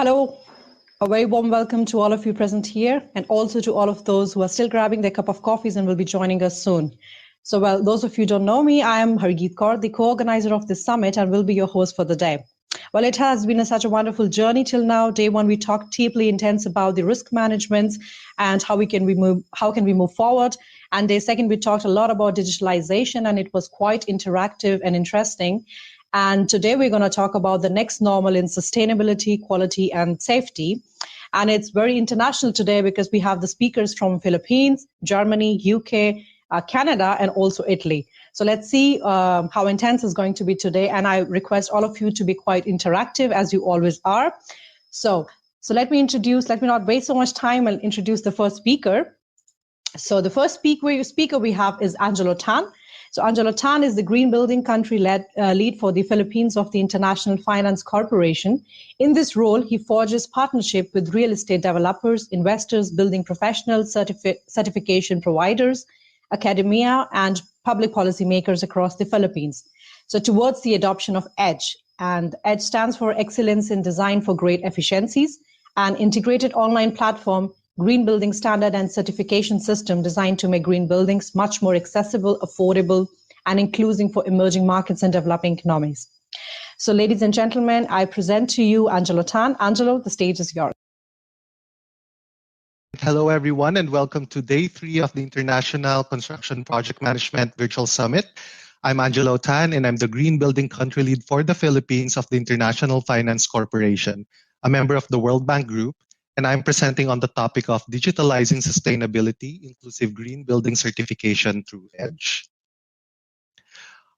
Hello, a very warm welcome to all of you present here and also to all of those who are still grabbing their cup of coffees and will be joining us soon. So, those of you who don't know me, I am Hargeet Kaur, the co-organizer of this summit and will be your host for the day. Well, it has been such a wonderful journey till now. Day one, we talked deeply intense about the risk management and how can we move forward. And day second, we talked a lot about digitalization and it was quite interactive and interesting. And today we're going to talk about the next normal in sustainability, quality, and safety. And it's very international today because we have the speakers from Philippines, Germany, UK, Canada, and also Italy. So let's see how intense it's going to be today. And I request all of you to be quite interactive as you always are. So let me not waste so much time and introduce the first speaker. So the first speaker we have is Angelo Tan. So Angelo Tan is the Green Building Country lead for the Philippines of the International Finance Corporation. In this role, he forges partnership with real estate developers, investors, building professionals, certification providers, academia, and public policy makers across the Philippines. So towards the adoption of EDGE, and EDGE stands for Excellence in Design for Great Efficiencies, an integrated online platform, green building standard and certification system designed to make green buildings much more accessible, affordable, and inclusive for emerging markets and developing economies. So ladies and gentlemen, I present to you Angelo Tan. Angelo, the stage is yours. Hello, everyone, and welcome to Day 3 of the International Construction Project Management Virtual Summit. I'm Angelo Tan, and I'm the Green Building Country Lead for the Philippines of the International Finance Corporation, a member of the World Bank Group, and I'm presenting on the topic of digitalizing sustainability, inclusive green building certification through EDGE.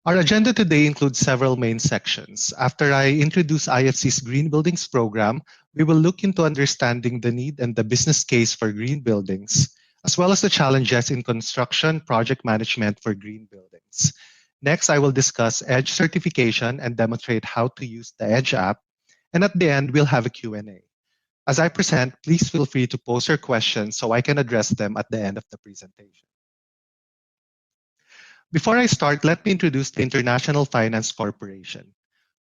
Our agenda today includes several main sections. After I introduce IFC's Green Buildings program, we will look into understanding the need and the business case for green buildings, as well as the challenges in construction project management for green buildings. Next, I will discuss EDGE certification and demonstrate how to use the EDGE app. And at the end, we'll have a Q&A. As I present, please feel free to post your questions so I can address them at the end of the presentation. Before I start, let me introduce the International Finance Corporation.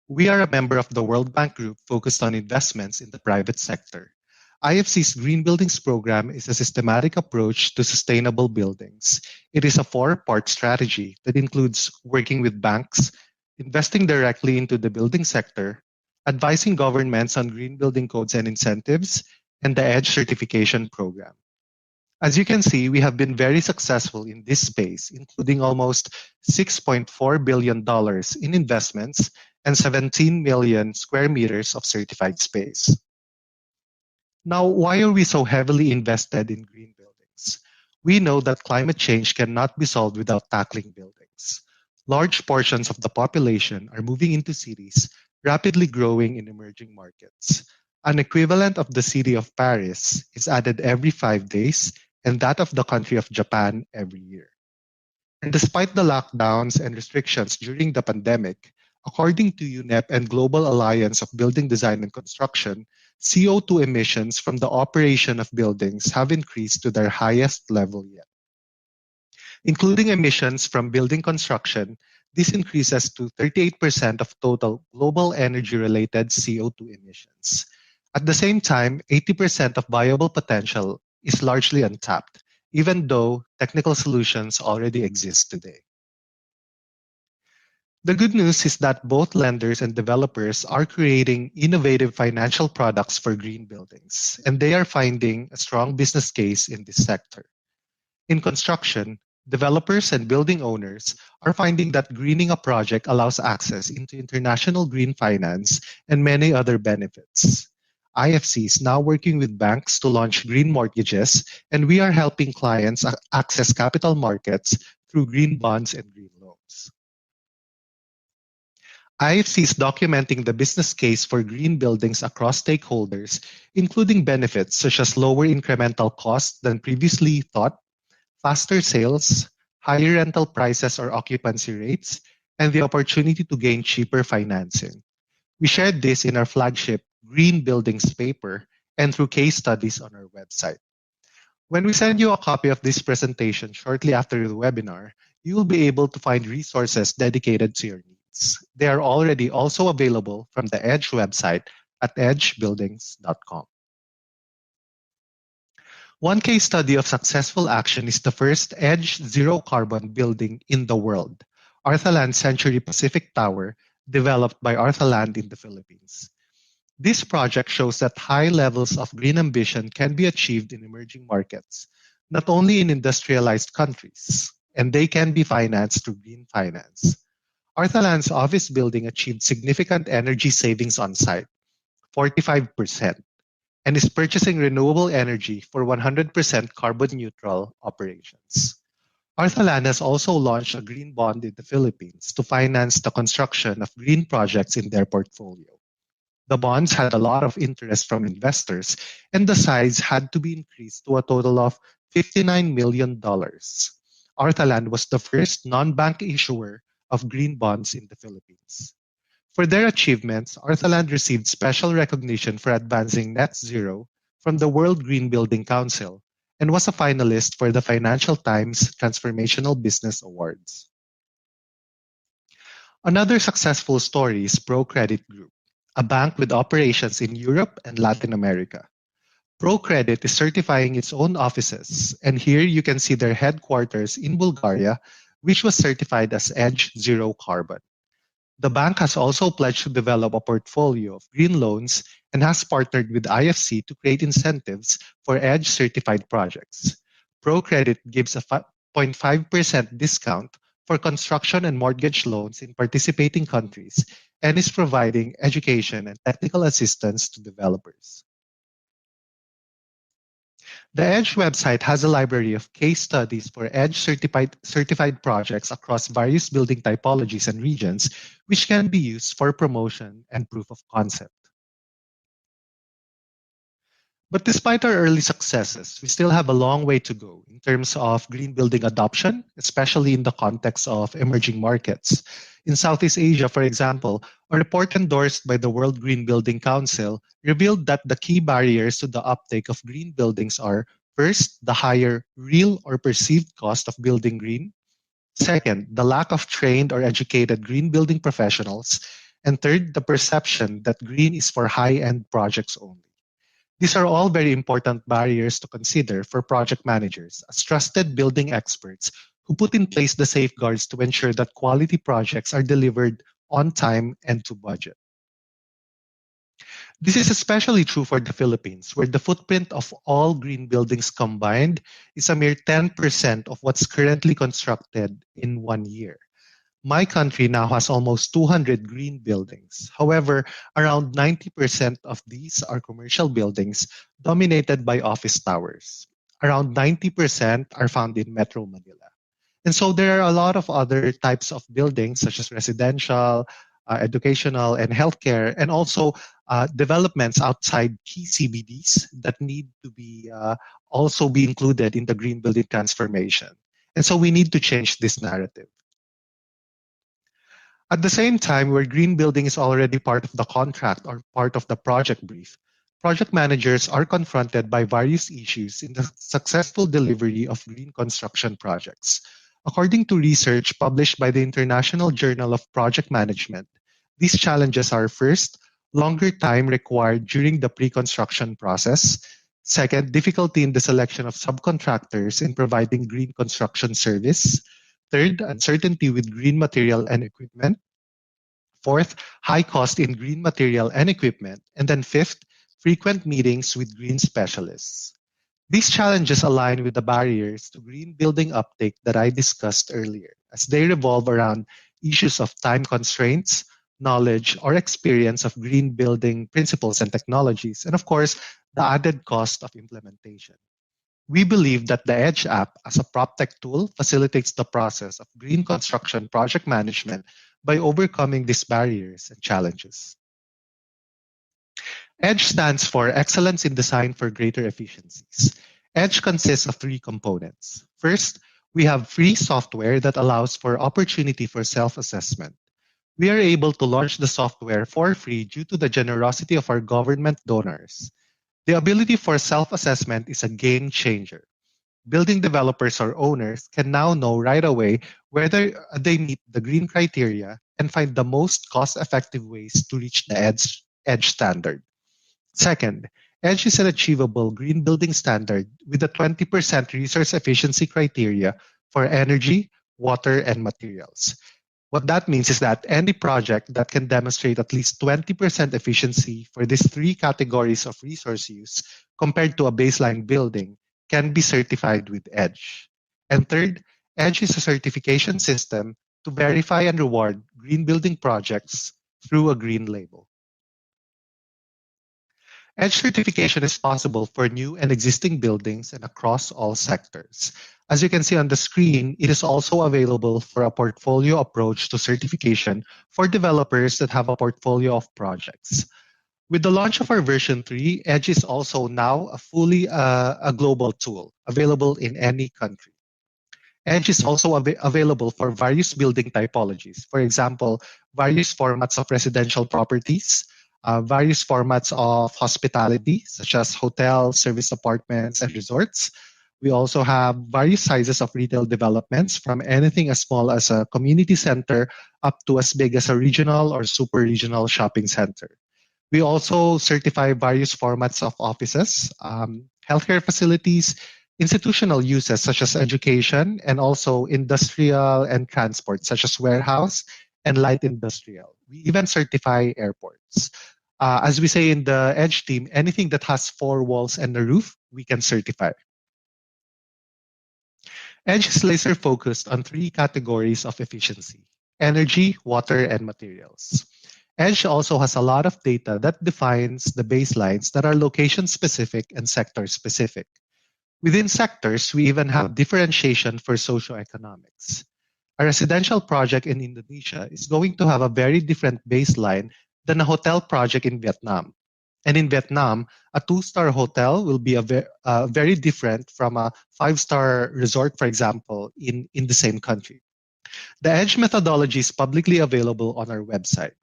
We are a member of the World Bank Group focused on investments in the private sector. IFC's Green Buildings program is a systematic approach to sustainable buildings. It is a four-part strategy that includes working with banks, investing directly into the building sector, advising governments on green building codes and incentives, and the EDGE certification program. As you can see, we have been very successful in this space, including almost $6.4 billion in investments and 17 million square meters of certified space. Now, why are we so heavily invested in green buildings? We know that climate change cannot be solved without tackling buildings. Large portions of the population are moving into cities, rapidly growing in emerging markets. An equivalent of the city of Paris is added every 5 days, and that of the country of Japan every year. And despite the lockdowns and restrictions during the pandemic, according to UNEP and Global Alliance of Building Design and Construction, CO2 emissions from the operation of buildings have increased to their highest level yet. Including emissions from building construction, this increases to 38% of total global energy-related CO2 emissions. At the same time, 80% of viable potential is largely untapped, even though technical solutions already exist today. The good news is that both lenders and developers are creating innovative financial products for green buildings, and they are finding a strong business case in this sector. In construction, developers and building owners are finding that greening a project allows access into international green finance and many other benefits. IFC is now working with banks to launch green mortgages, and we are helping clients access capital markets through green bonds and green loans. IFC is documenting the business case for green buildings across stakeholders, including benefits such as lower incremental costs than previously thought, faster sales, higher rental prices or occupancy rates, and the opportunity to gain cheaper financing. We shared this in our flagship Green Buildings paper and through case studies on our website. When we send you a copy of this presentation shortly after the webinar, you will be able to find resources dedicated to your needs. They are already also available from the EDGE website at edgebuildings.com. One case study of successful action is the first Edge Zero Carbon building in the world, Arthaland Century Pacific Tower, developed by Arthaland in the Philippines. This project shows that high levels of green ambition can be achieved in emerging markets, not only in industrialized countries, and they can be financed through green finance. Arthaland's office building achieved significant energy savings on site, 45%, and is purchasing renewable energy for 100% carbon neutral operations. Arthaland has also launched a green bond in the Philippines to finance the construction of green projects in their portfolio. The bonds had a lot of interest from investors, and the size had to be increased to a total of $59 million. Arthaland was the first non-bank issuer of green bonds in the Philippines. For their achievements, Arthaland received special recognition for advancing net zero from the World Green Building Council and was a finalist for the Financial Times Transformational Business Awards. Another successful story is ProCredit Group, a bank with operations in Europe and Latin America. ProCredit is certifying its own offices, and here you can see their headquarters in Bulgaria, which was certified as Edge Zero Carbon. The bank has also pledged to develop a portfolio of green loans and has partnered with IFC to create incentives for EDGE certified projects. ProCredit gives a 0.5% discount for construction and mortgage loans in participating countries and is providing education and technical assistance to developers. The EDGE website has a library of case studies for EDGE certified projects across various building typologies and regions, which can be used for promotion and proof of concept. But despite our early successes, we still have a long way to go in terms of green building adoption, especially in the context of emerging markets. In Southeast Asia, for example, a report endorsed by the World Green Building Council revealed that the key barriers to the uptake of green buildings are, first, the higher real or perceived cost of building green, second, the lack of trained or educated green building professionals, and third, the perception that green is for high-end projects only. These are all very important barriers to consider for project managers as trusted building experts who put in place the safeguards to ensure that quality projects are delivered on time and to budget. This is especially true for the Philippines, where the footprint of all green buildings combined is a mere 10% of what's currently constructed in 1 year. My country now has almost 200 green buildings. However, around 90% of these are commercial buildings dominated by office towers. Around 90% are found in Metro Manila. And so there are a lot of other types of buildings, such as residential, educational, and healthcare, and also developments outside key CBDs that need to be also be included in the green building transformation. And so we need to change this narrative. At the same time, where green building is already part of the contract or part of the project brief, project managers are confronted by various issues in the successful delivery of green construction projects. According to research published by the International Journal of Project Management, these challenges are, first, longer time required during the pre-construction process. Second, difficulty in the selection of subcontractors in providing green construction service. Third, uncertainty with green material and equipment. Fourth, high cost in green material and equipment. And then fifth, frequent meetings with green specialists. These challenges align with the barriers to green building uptake that I discussed earlier, as they revolve around issues of time constraints, knowledge, or experience of green building principles and technologies, and of course, the added cost of implementation. We believe that the EDGE app as a PropTech tool facilitates the process of green construction project management by overcoming these barriers and challenges. EDGE stands for Excellence in Design for Greater Efficiencies. EDGE consists of three components. First, we have free software that allows for opportunity for self-assessment. We are able to launch the software for free due to the generosity of our government donors. The ability for self-assessment is a game changer. Building developers or owners can now know right away whether they meet the green criteria and find the most cost-effective ways to reach the EDGE standard. Second, EDGE is an achievable green building standard with a 20% resource efficiency criteria for energy, water, and materials. What that means is that any project that can demonstrate at least 20% efficiency for these three categories of resource use compared to a baseline building can be certified with EDGE. And third, EDGE is a certification system to verify and reward green building projects through a green label. EDGE certification is possible for new and existing buildings and across all sectors. As you can see on the screen, it is also available for a portfolio approach to certification for developers that have a portfolio of projects. With the launch of our version 3, EDGE is also now a global tool available in any country. EDGE is also available for various building typologies. For example, various formats of residential properties, various formats of hospitality, such as hotels, service apartments, and resorts. We also have various sizes of retail developments, from anything as small as a community center up to as big as a regional or super regional shopping center. We also certify various formats of offices, healthcare facilities, institutional uses such as education, and also industrial and transport such as warehouse and light industrial. We even certify airports. As we say in the EDGE team, anything that has four walls and a roof, we can certify. EDGE is laser focused on three categories of efficiency: energy, water, and materials. EDGE also has a lot of data that defines the baselines that are location specific and sector specific. Within sectors, we even have differentiation for socioeconomics. A residential project in Indonesia is going to have a very different baseline than a hotel project in Vietnam. And in Vietnam, a two-star hotel will be very different from a five-star resort, for example, in the same country. The EDGE methodology is publicly available on our website.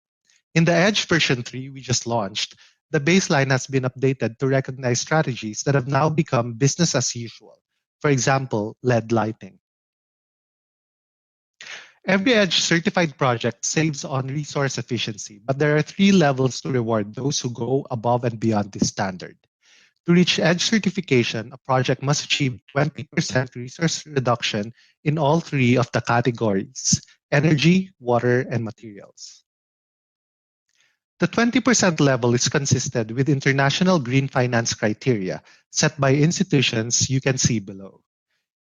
In the EDGE version 3 we just launched, the baseline has been updated to recognize strategies that have now become business as usual. For example, LED lighting. Every EDGE certified project saves on resource efficiency, but there are three levels to reward those who go above and beyond this standard. To reach EDGE certification, a project must achieve 20% resource reduction in all three of the categories: energy, water, and materials. The 20% level is consistent with international green finance criteria set by institutions you can see below.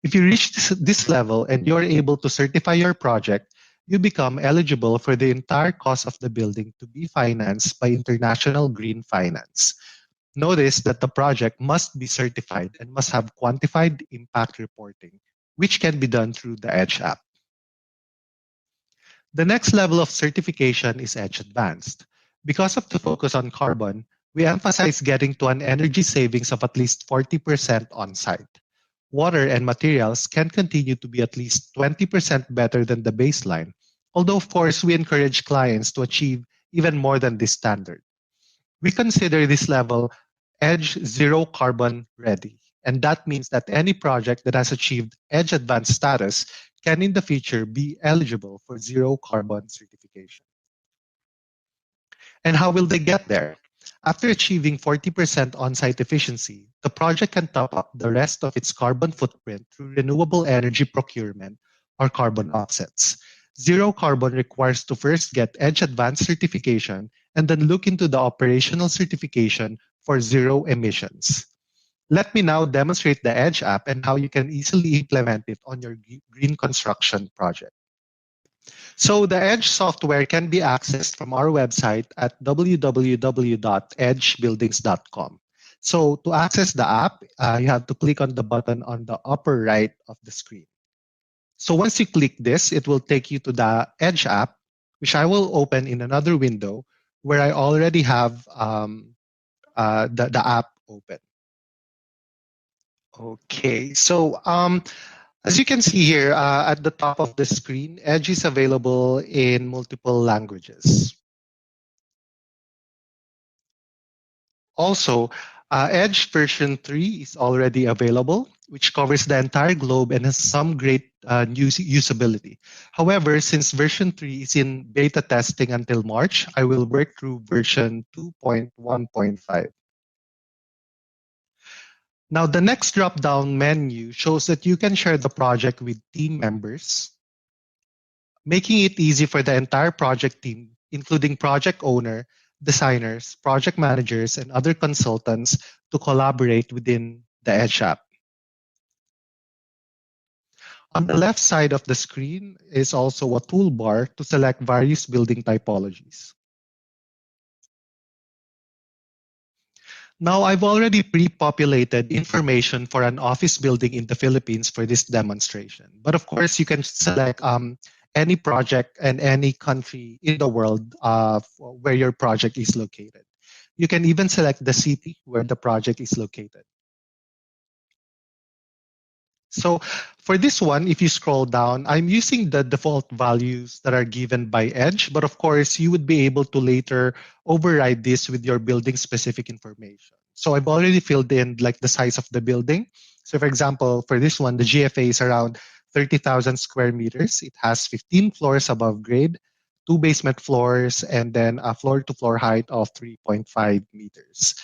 If you reach this level and you're able to certify your project, you become eligible for the entire cost of the building to be financed by international green finance. Notice that the project must be certified and must have quantified impact reporting, which can be done through the EDGE app. The next level of certification is EDGE Advanced. Because of the focus on carbon, we emphasize getting to an energy savings of at least 40% on-site. Water and materials can continue to be at least 20% better than the baseline, although of course we encourage clients to achieve even more than this standard. We consider this level EDGE Zero Carbon Ready, and that means that any project that has achieved EDGE Advanced status can in the future be eligible for zero carbon certification. And how will they get there? After achieving 40% on-site efficiency, the project can top up the rest of its carbon footprint through renewable energy procurement or carbon offsets. Zero carbon requires to first get EDGE Advanced certification and then look into the operational certification for zero emissions. Let me now demonstrate the EDGE app and how you can easily implement it on your green construction project. So the EDGE software can be accessed from our website at www.edgebuildings.com. So to access the app, you have to click on the button on the upper right of the screen. So once you click this, it will take you to the EDGE app, which I will open in another window where I already have the app open. Okay, so as you can see here at the top of the screen, EDGE is available in multiple languages. Also, EDGE version 3 is already available, which covers the entire globe and has some great usability. However, since version 3 is in beta testing until March, I will work through version 2.1.5. Now, the next drop-down menu shows that you can share the project with team members, making it easy for the entire project team, including project owner, designers, project managers, and other consultants to collaborate within the Edge app. On the left side of the screen is also a toolbar to select various building typologies. Now, I've already pre-populated information for an office building in the Philippines for this demonstration. But of course, you can select any project and any country in the world where your project is located. You can even select the city where the project is located. So for this one, if you scroll down, I'm using the default values that are given by Edge, but of course, you would be able to later override this with your building specific information. So I've already filled in like the size of the building. So for example, for this one, the GFA is around 30,000 square meters. It has 15 floors above grade, two basement floors, and then a floor to floor height of 3.5 meters.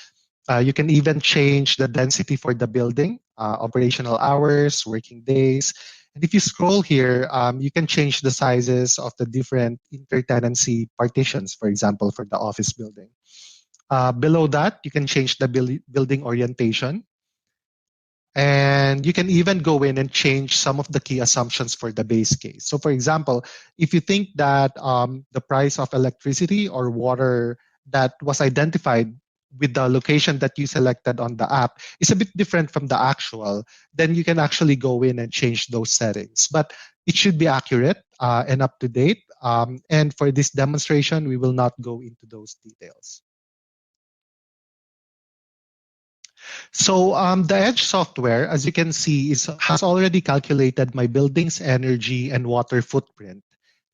You can even change the density for the building, operational hours, working days. And if you scroll here, you can change the sizes of the different intertenancy partitions, for example, for the office building. Below that, you can change the building orientation. And you can even go in and change some of the key assumptions for the base case. So for example, if you think that the price of electricity or water that was identified with the location that you selected on the app is a bit different from the actual, then you can actually go in and change those settings. But it should be accurate and up to date. And for this demonstration, we will not go into those details. So the Edge software, as you can see, has already calculated my building's energy and water footprint,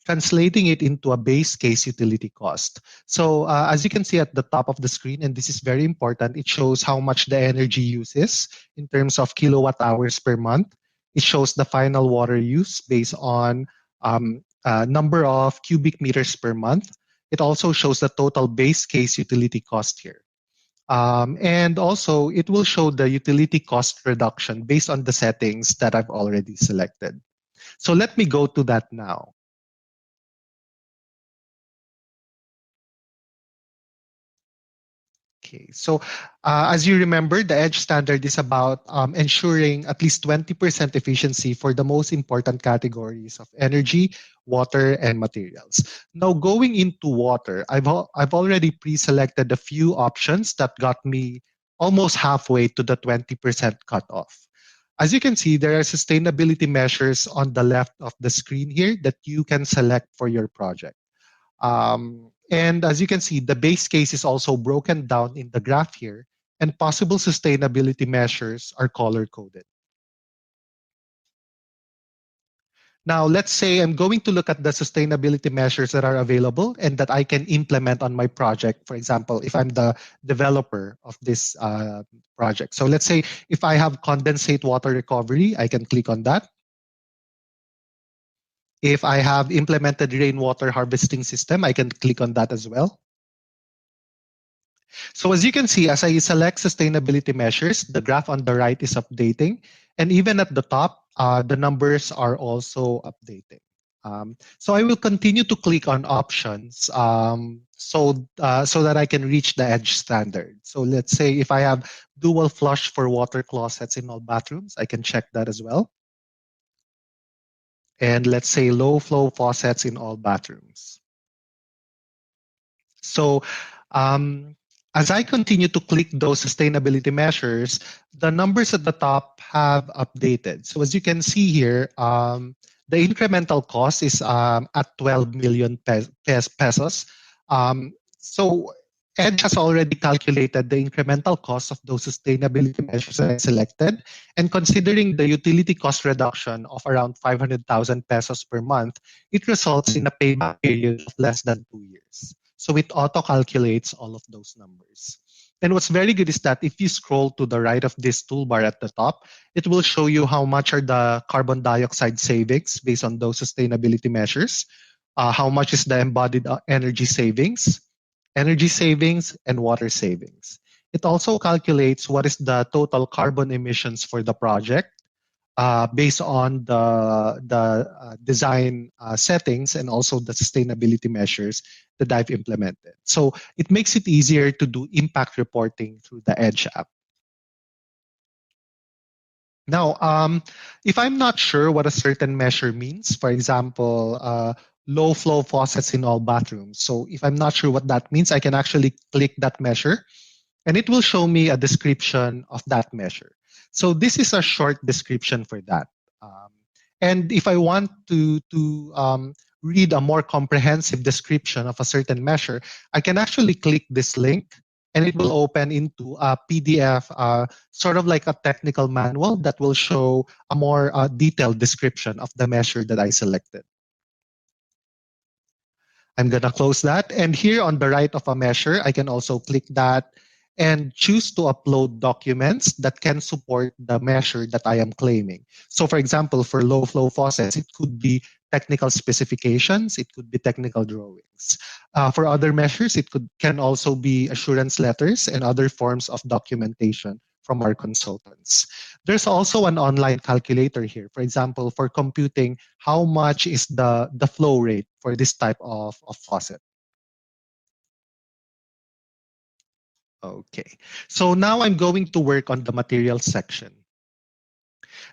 translating it into a base case utility cost. So as you can see at the top of the screen, and this is very important, it shows how much the energy use is in terms of kilowatt hours per month. It shows the final water use based on number of cubic meters per month. It also shows the total base case utility cost here. And also, it will show the utility cost reduction based on the settings that I've already selected. So let me go to that now. Okay, so as you remember, the EDGE standard is about ensuring at least 20% efficiency for the most important categories of energy, water, and materials. Now, going into water, I've already pre-selected a few options that got me almost halfway to the 20% cutoff. As you can see, there are sustainability measures on the left of the screen here that you can select for your project. And as you can see, the base case is also broken down in the graph here, and possible sustainability measures are color-coded. Now, let's say I'm going to look at the sustainability measures that are available and that I can implement on my project. For example, if I'm the developer of this project. So let's say if I have condensate water recovery, I can click on that. If I have implemented rainwater harvesting system, I can click on that as well. So as you can see, as I select sustainability measures, the graph on the right is updating. And even at the top, the numbers are also updating. So I will continue to click on options so that I can reach the EDGE standard. So let's say if I have dual flush for water closets in all bathrooms, I can check that as well. And let's say low flow faucets in all bathrooms. So as I continue to click those sustainability measures, the numbers at the top have updated. So as you can see here, the incremental cost is at 12 million pesos. So Edge has already calculated the incremental cost of those sustainability measures that I selected. And considering the utility cost reduction of around 500,000 pesos per month, it results in a payback period of less than 2 years. So it auto-calculates all of those numbers. And what's very good is that if you scroll to the right of this toolbar at the top, it will show you how much are the carbon dioxide savings based on those sustainability measures, how much is the embodied energy savings, and water savings. It also calculates what is the total carbon emissions for the project based on the design settings and also the sustainability measures that I've implemented. So it makes it easier to do impact reporting through the Edge app. Now, if I'm not sure what a certain measure means, for example, low flow faucets in all bathrooms. So if I'm not sure what that means, I can actually click that measure and it will show me a description of that measure. So this is a short description for that. Um, and if I want to read a more comprehensive description of a certain measure, I can actually click this link and it will open into a PDF, sort of like a technical manual that will show a more detailed description of the measure that I selected. I'm going to close that. And here on the right of a measure, I can also click that and choose to upload documents that can support the measure that I am claiming. So for example, for low flow faucets, it could be technical specifications, it could be technical drawings. For other measures, can also be assurance letters and other forms of documentation from our consultants. There's also an online calculator here. For example, for computing how much is the flow rate for this type of faucet. Okay, so now I'm going to work on the materials section.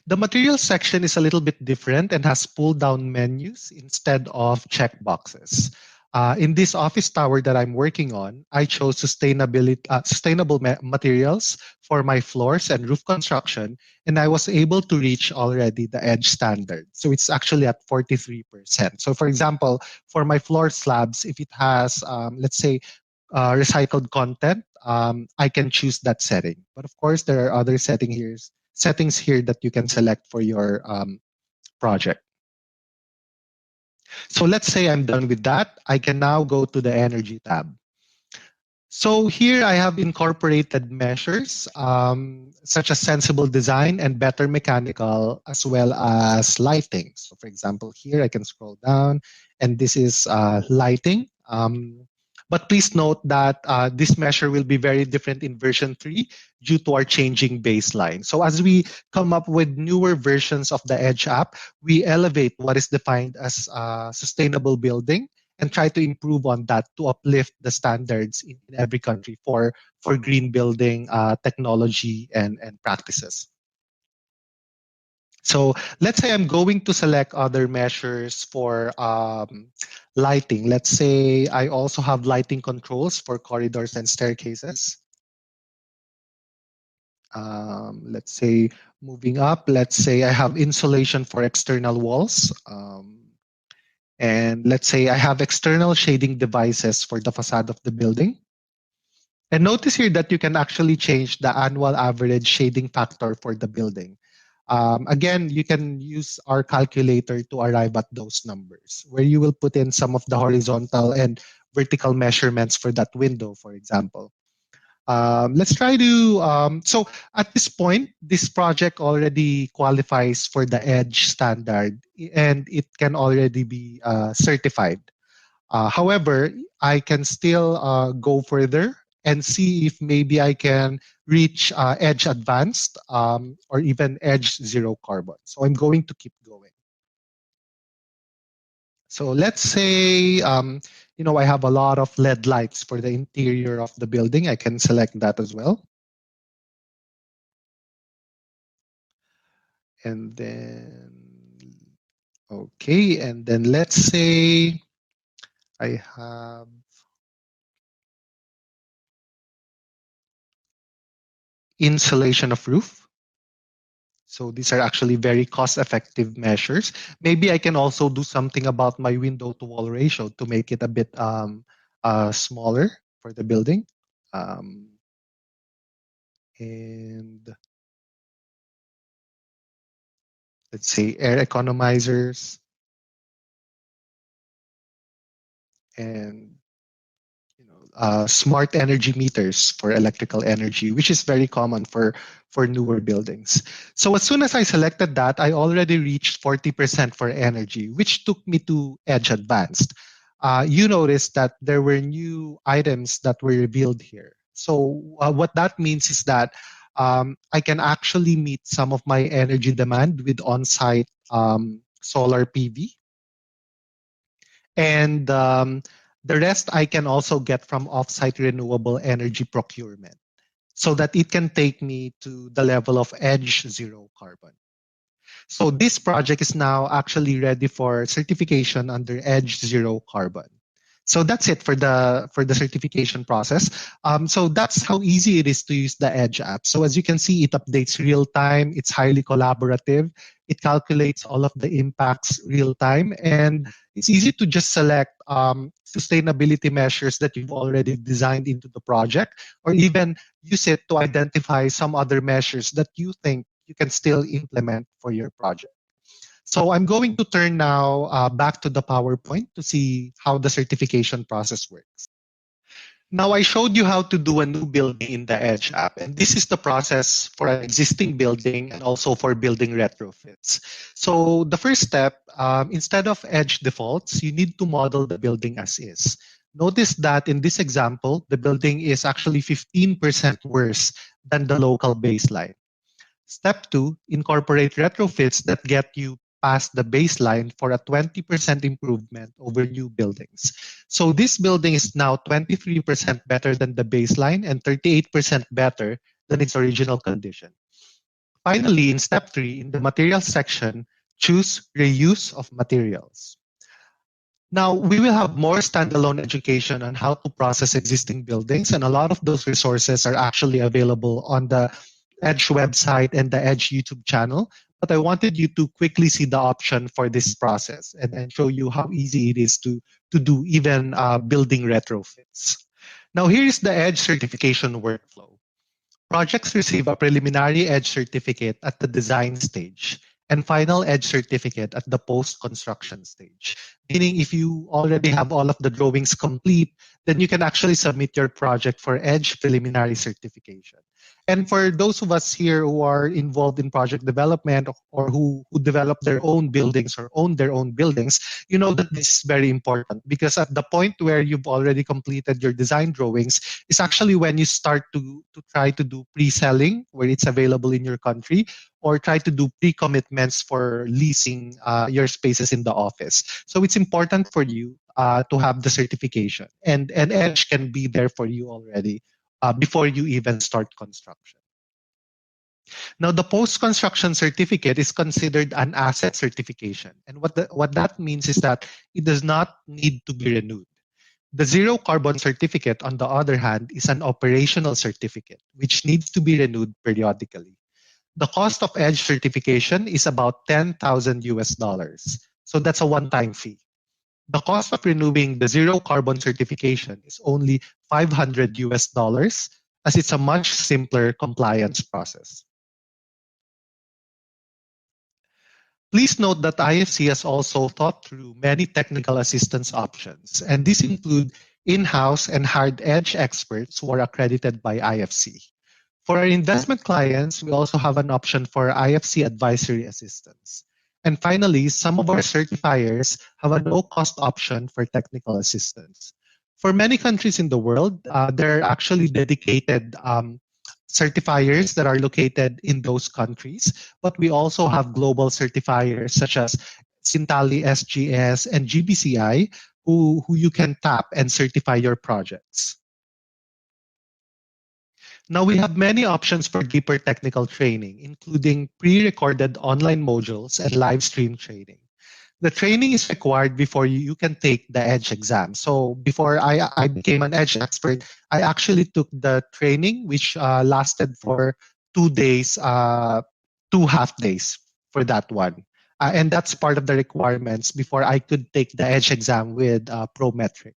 The materials section is a little bit different and has pull-down menus instead of checkboxes. In this office tower that I'm working on, I chose sustainable materials for my floors and roof construction, and I was able to reach already the EDGE standard. So it's actually at 43%. So for example, for my floor slabs, if it has, let's say, recycled content, I can choose that setting. But of course, there are other settings here that you can select for your project. So let's say I'm done with that. I can now go to the Energy tab. So here I have incorporated measures such as sensible design and better mechanical, as well as lighting. So for example, here I can scroll down and this is lighting. But please note that this measure will be very different in version 3 due to our changing baseline. So as we come up with newer versions of the Edge app, we elevate what is defined as sustainable building and try to improve on that to uplift the standards in every country for green building technology and practices. So let's say I'm going to select other measures for lighting. Let's say I also have lighting controls for corridors and staircases. Let's say moving up, let's say I have insulation for external walls. And let's say I have external shading devices for the facade of the building. And notice here that you can actually change the annual average shading factor for the building. Again, you can use our calculator to arrive at those numbers, where you will put in some of the horizontal and vertical measurements for that window, for example. Let's try to, so at this point, this project already qualifies for the EDGE standard and it can already be certified. However, I can still go further and see if maybe I can reach EDGE Advanced or even EDGE Zero Carbon. So I'm going to keep going. So let's say, I have a lot of LED lights for the interior of the building. I can select that as well. And then, okay, and then let's say I have insulation of roof. So these are actually very cost-effective measures. Maybe I can also do something about my window-to-wall ratio to make it a bit smaller for the building. And let's say air economizers and smart energy meters for electrical energy, which is very common for newer buildings. So as soon as I selected that, I already reached 40% for energy, which took me to Edge Advanced. You notice that there were new items that were revealed here. So what that means is that I can actually meet some of my energy demand with on-site solar PV. And the rest I can also get from off-site renewable energy procurement so that it can take me to the level of edge zero carbon. So this project is now actually ready for certification under Edge Zero Carbon. So that's it for the certification process. So that's how easy it is to use the Edge app. So as you can see, it updates real time. It's highly collaborative. It calculates all of the impacts real time, and it's easy to just select sustainability measures that you've already designed into the project, or even use it to identify some other measures that you think you can still implement for your project. So I'm going to turn now back to the PowerPoint to see how the certification process works. Now I showed you how to do a new building in the Edge app, and this is the process for an existing building and also for building retrofits. So the first step, instead of Edge defaults, you need to model the building as is. Notice that in this example, the building is actually 15% worse than the local baseline. Step 2, incorporate retrofits that get you past the baseline for a 20% improvement over new buildings. So this building is now 23% better than the baseline and 38% better than its original condition. Finally, in step 3, in the materials section, choose reuse of materials. Now, we will have more standalone education on how to process existing buildings, and a lot of those resources are actually available on the Edge website and the Edge YouTube channel. But I wanted you to quickly see the option for this process and show you how easy it is to do even building retrofits. Now, here is the Edge certification workflow. Projects receive a preliminary EDGE certificate at the design stage and final EDGE certificate at the post-construction stage. Meaning if you already have all of the drawings complete, then you can actually submit your project for EDGE preliminary certification. And for those of us here who are involved in project development or who develop their own buildings or own their own buildings, you know that this is very important because at the point where you've already completed your design drawings is actually when you start to try to do pre-selling where it's available in your country or try to do pre-commitments for leasing your spaces in the office. So it's important for you to have the certification and Edge can be there for you already before you even start construction. Now, the post-construction certificate is considered an asset certification. And what that means is that it does not need to be renewed. The zero carbon certificate, on the other hand, is an operational certificate, which needs to be renewed periodically. The cost of EDGE certification is about 10,000 US dollars. So that's a one-time fee. The cost of renewing the zero carbon certification is only 500 US dollars, as it's a much simpler compliance process. Please note that IFC has also thought through many technical assistance options, and these include in-house and hard edge experts who are accredited by IFC. For our investment clients, we also have an option for IFC advisory assistance. And finally, some of our certifiers have a no-cost option for technical assistance. For many countries in the world, there are actually dedicated certifiers that are located in those countries, but we also have global certifiers such as Sintali SGS and GBCI who you can tap and certify your projects. Now we have many options for deeper technical training, including pre-recorded online modules and live stream training. The training is required before you can take the EDGE exam. So before I became an EDGE expert, I actually took the training, which lasted for 2 days, 2 half days for that one. And that's part of the requirements before I could take the EDGE exam with Prometric.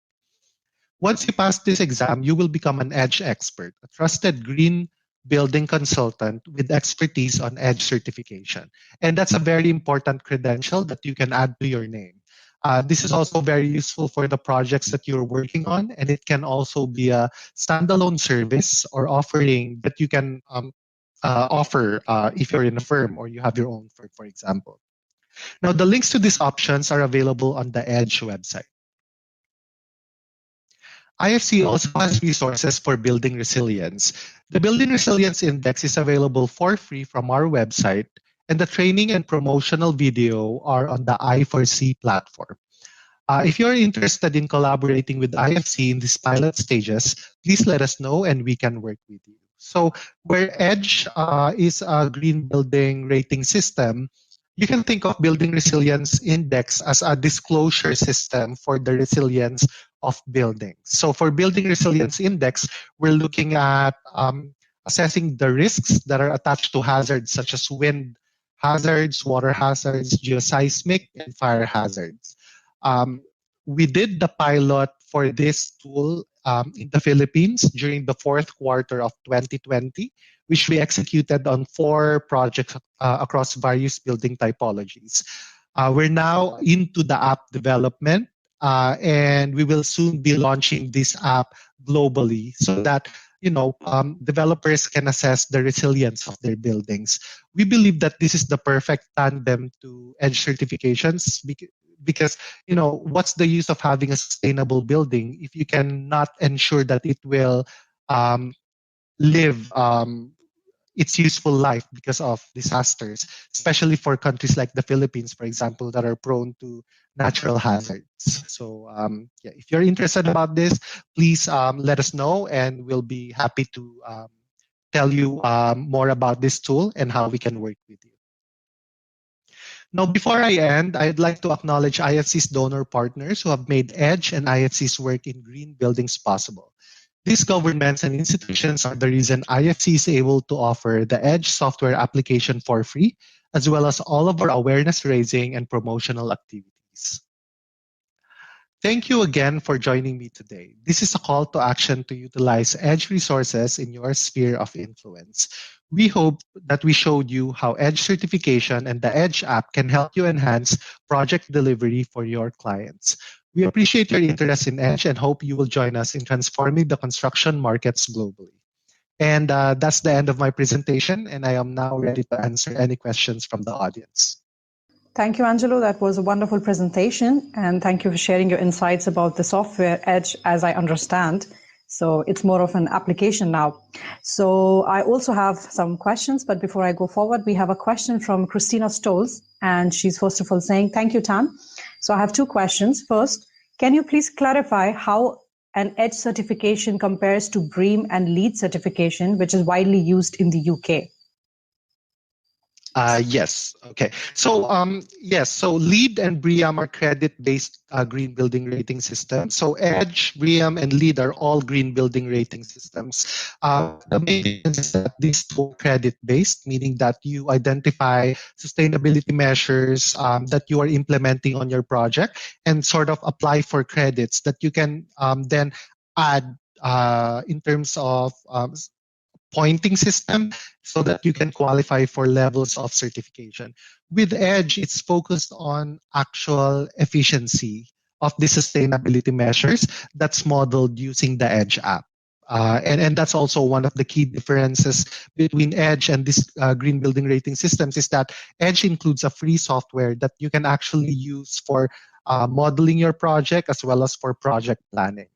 Once you pass this exam, you will become an EDGE expert, a trusted green building consultant with expertise on EDGE certification. And that's a very important credential that you can add to your name. This is also very useful for the projects that you're working on, and it can also be a standalone service or offering that you can offer if you're in a firm or you have your own firm, for example. Now, the links to these options are available on the EDGE website. IFC also has resources for building resilience. The Building Resilience Index is available for free from our website, and the training and promotional video are on the I4C platform. If you're interested in collaborating with IFC in these pilot stages, please let us know and we can work with you. So where EDGE is a green building rating system, you can think of Building Resilience Index as a disclosure system for the resilience of buildings. So for Building Resilience Index, we're looking at assessing the risks that are attached to hazards such as wind hazards, water hazards, geoseismic, and fire hazards. Um, we did the pilot for this tool in the Philippines during the fourth quarter of 2020, which we executed on 4 projects across various building typologies. We're now into the app development, and we will soon be launching this app globally so that developers can assess the resilience of their buildings. We believe that this is the perfect tandem to EDGE certifications because what's the use of having a sustainable building if you cannot ensure that it will live its useful life because of disasters, especially for countries like the Philippines, for example, that are prone to natural hazards. So if you're interested about this, please let us know and we'll be happy to tell you more about this tool and how we can work with you. Now, before I end, I'd like to acknowledge IFC's donor partners who have made EDGE and IFC's work in green buildings possible. These governments and institutions are the reason IFC is able to offer the EDGE software application for free, as well as all of our awareness raising and promotional activities. Thank you again for joining me today. This is a call to action to utilize EDGE resources in your sphere of influence. We hope that we showed you how EDGE certification and the EDGE app can help you enhance project delivery for your clients. We appreciate your interest in EDGE and hope you will join us in transforming the construction markets globally. And that's the end of my presentation, and I am now ready to answer any questions from the audience. Thank you, Angelo. That was a wonderful presentation. And thank you for sharing your insights about the software EDGE as I understand. So it's more of an application now. So I also have some questions, but before I go forward, we have a question from Christina Stolz. And she's first of all saying, thank you, Tan. So I have 2 questions. First, can you please clarify how an EDGE certification compares to BREEAM and LEED certification, which is widely used in the UK? Yes. Okay. So so LEED and BREEAM are credit-based green building rating systems. So EDGE, BREEAM, and LEED are all green building rating systems. The main difference is that these two are credit-based, meaning that you identify sustainability measures that you are implementing on your project and sort of apply for credits that you can then add in terms of pointing system so that you can qualify for levels of certification. With EDGE, it's focused on actual efficiency of the sustainability measures that's modeled using the EDGE app. And that's also one of the key differences between EDGE and these green building rating systems is that EDGE includes a free software that you can actually use for modeling your project as well as for project planning.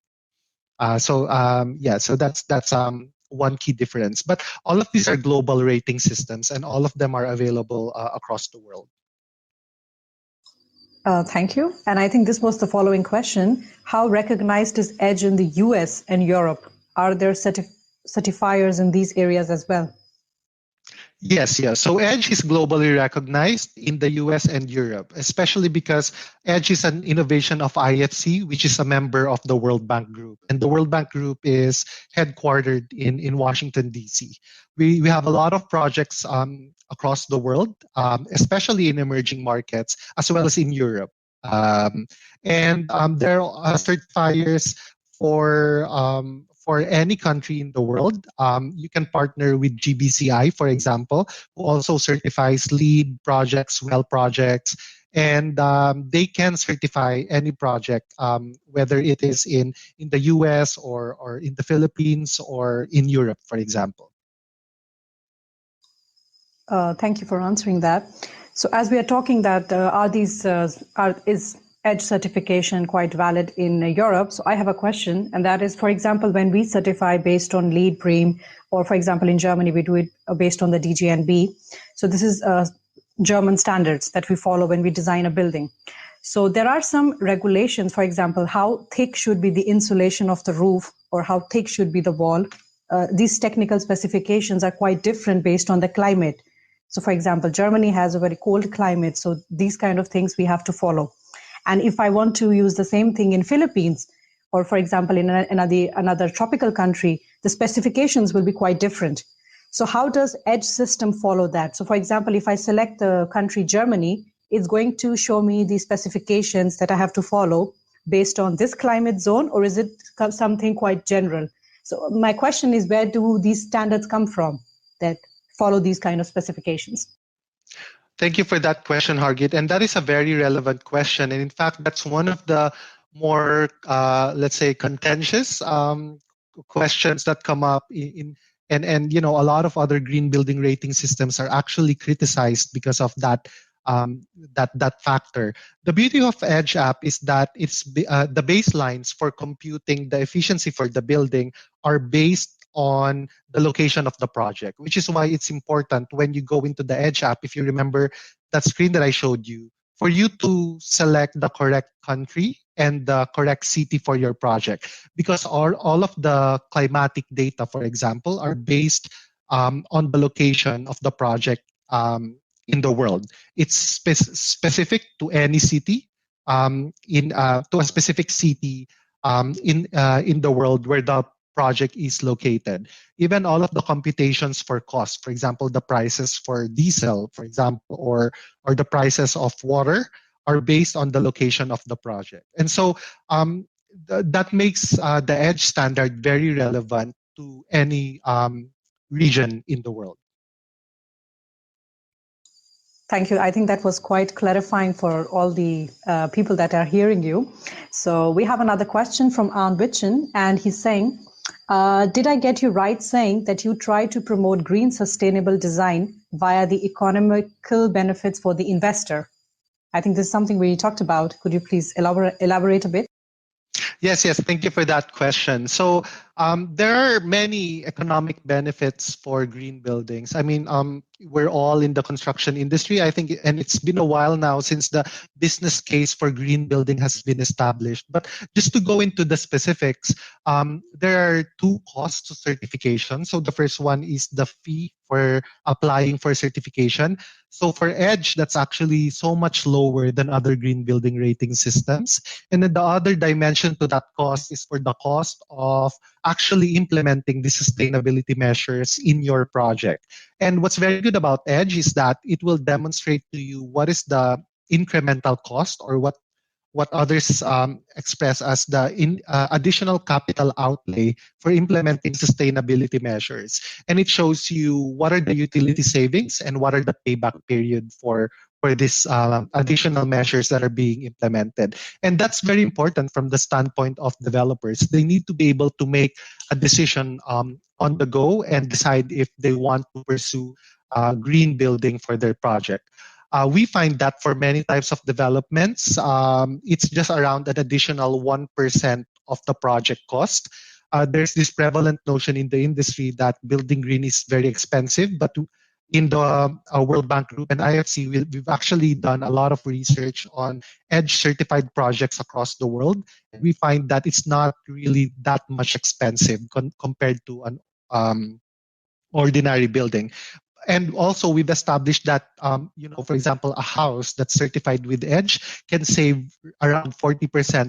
So that's one key difference. But all of these are global rating systems, and all of them are available across the world. Thank you. And I think this was the following question. How recognized is EDGE in the US and Europe? Are there certifiers in these areas as well? Yes. So EDGE is globally recognized in the US and Europe, especially because EDGE is an innovation of IFC, which is a member of the World Bank Group. And the World Bank Group is headquartered in Washington, D.C. We have a lot of projects across the world, especially in emerging markets, as well as in Europe. And there are certifiers for any country in the world. You can partner with GBCI, for example, who also certifies LEED projects, WELL projects, and they can certify any project, whether it is in the US or in the Philippines or in Europe, for example. Thank you for answering that. So as we are talking that is EDGE certification quite valid in Europe. So I have a question, and that is, for example, when we certify based on LEED, BREEAM, or for example, in Germany, we do it based on the DGNB. So this is German standards that we follow when we design a building. So there are some regulations, for example, how thick should be the insulation of the roof or how thick should be the wall. These technical specifications are quite different based on the climate. So for example, Germany has a very cold climate, so these kind of things we have to follow. And if I want to use the same thing in Philippines, or for example, in another tropical country, the specifications will be quite different. So how does EDGE system follow that? So for example, if I select the country Germany, it's going to show me the specifications that I have to follow based on this climate zone, or is it something quite general? So my question is, where do these standards come from that follow these kind of specifications? Thank you for that question, Hargit. And that is a very relevant question. And in fact, that's one of the more, let's say, contentious questions that come up and you know, a lot of other green building rating systems are actually criticized because of that that factor. The beauty of Edge app is that the baselines for computing the efficiency for the building are based on the location of the project, which is why it's important when you go into the Edge app, if you remember that screen that I showed you, for you to select the correct country and the correct city for your project. Because all of the climatic data, for example, are based on the location of the project in the world. It's specific to any city, to a specific city in the world where the project is located. Even all of the computations for cost, for example, the prices for diesel, for example, or the prices of water are based on the location of the project. And so that makes the EDGE standard very relevant to any region in the world. Thank you. I think that was quite clarifying for all the people that are hearing you. So we have another question from Arne Witchen, and he's saying, did I get you right saying that you try to promote green sustainable design via the economical benefits for the investor? I think this is something we talked about. Could you please elaborate a bit? Yes. Thank you for that question. So there are many economic benefits for green buildings. I mean, we're all in the construction industry, I think, and it's been a while now since the business case for green building has been established. But just to go into the specifics, there are two costs to certification. So the first one is the fee for applying for certification. So for EDGE, that's actually so much lower than other green building rating systems. And then the other dimension to that cost is for the cost of actually implementing the sustainability measures in your project. And what's very good about EDGE is that it will demonstrate to you what is the incremental cost, or what others express as the additional capital outlay for implementing sustainability measures. And it shows you what are the utility savings and what are the payback period for these additional measures that are being implemented. And that's very important from the standpoint of developers. They need to be able to make a decision on the go and decide if they want to pursue green building for their project. We find that for many types of developments, it's just around an additional 1% of the project cost. There's this prevalent notion in the industry that building green is very expensive, but in the World Bank Group and IFC, we've actually done a lot of research on EDGE certified projects across the world. And we find that it's not really that much expensive compared to an ordinary building. And also, we've established that, for example, a house that's certified with EDGE can save around 40%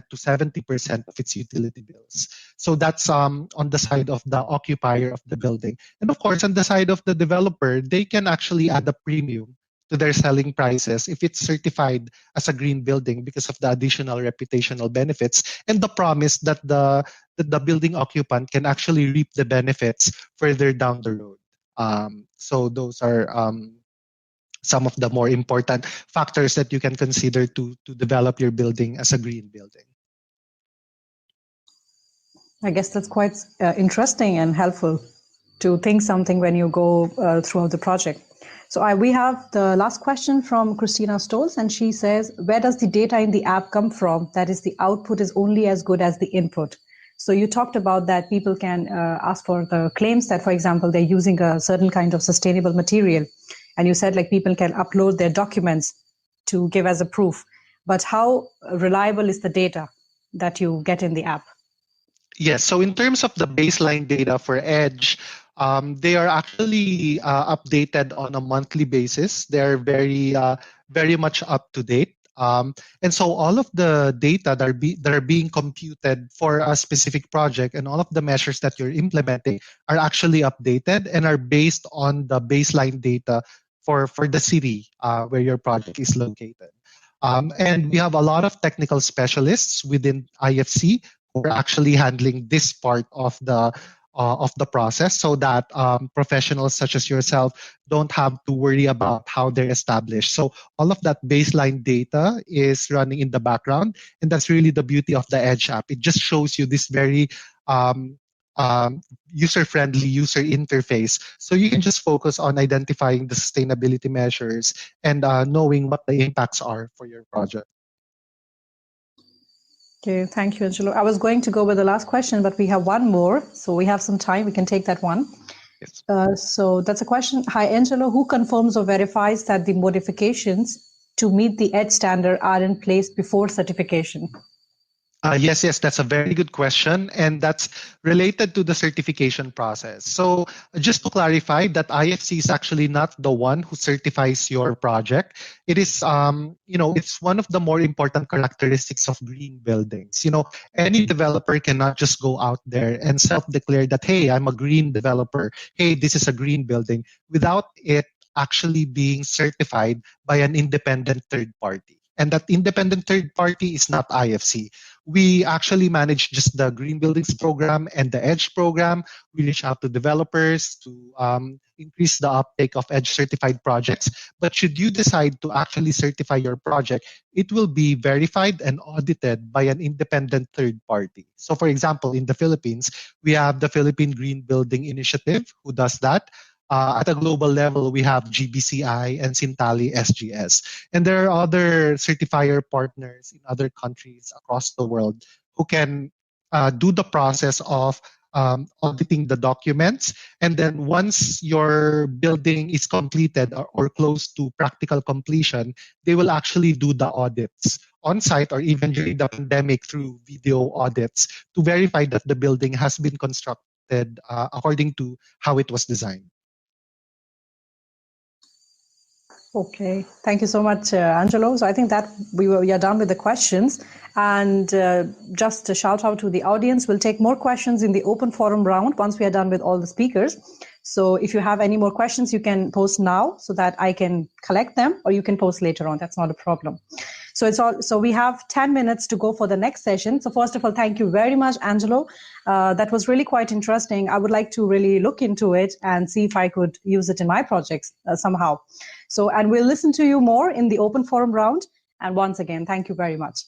to 70% of its utility bills. So that's on the side of the occupier of the building. And of course, on the side of the developer, they can actually add a premium to their selling prices if it's certified as a green building because of the additional reputational benefits and the promise that the building occupant can actually reap the benefits further down the road. So those are some of the more important factors that you can consider to develop your building as a green building. I guess that's quite interesting and helpful to think something when you go throughout the project. So we have the last question from Christina Stoles, and she says, where does the data in the app come from? That is, the output is only as good as the input. So you talked about that people can ask for the claims that, for example, they're using a certain kind of sustainable material. And you said like people can upload their documents to give as a proof. But how reliable is the data that you get in the app? Yes. So in terms of the baseline data for Edge, they are actually updated on a monthly basis. They're very much up to date. And so all of the data that are being computed for a specific project and all of the measures that you're implementing are actually updated and are based on the baseline data for the city where your project is located. And we have a lot of technical specialists within IFC who are actually handling this part of the process, so that professionals such as yourself don't have to worry about how they're established. So all of that baseline data is running in the background, and that's really the beauty of the Edge app. It just shows you this very user-friendly user interface, so you can just focus on identifying the sustainability measures and knowing what the impacts are for your project. Okay, thank you, Angelo. I was going to go with the last question, but we have one more, so we have some time. We can take that one. Yes. So that's a question. Hi, Angelo. Who confirms or verifies that the modifications to meet the EDGE standard are in place before certification? Yes, that's a very good question, and that's related to the certification process. So just to clarify, that IFC is actually not the one who certifies your project. It is, it's one of the more important characteristics of green buildings. Any developer cannot just go out there and self-declare that, hey, I'm a green developer. Hey, this is a green building, without it actually being certified by an independent third party. And that independent third party is not IFC. We actually manage just the Green Buildings program and the EDGE program. We reach out to developers to increase the uptake of EDGE certified projects. But should you decide to actually certify your project, it will be verified and audited by an independent third party. So for example, in the Philippines, we have the Philippine Green Building Initiative who does that. At a global level, we have GBCI and Sintali SGS. And there are other certifier partners in other countries across the world who can do the process of auditing the documents. And then once your building is completed or close to practical completion, they will actually do the audits on site or even during the pandemic through video audits to verify that the building has been constructed according to how it was designed. Okay, thank you so much, Angelo. So I think that we are done with the questions. And just a shout out to the audience. We'll take more questions in the open forum round once we are done with all the speakers. So if you have any more questions, you can post now so that I can collect them, or you can post later on. That's not a problem. So we have 10 minutes to go for the next session. So first of all, thank you very much, Angelo. That was really quite interesting. I would like to really look into it and see if I could use it in my projects somehow. So, and we'll listen to you more in the open forum round. And once again, thank you very much.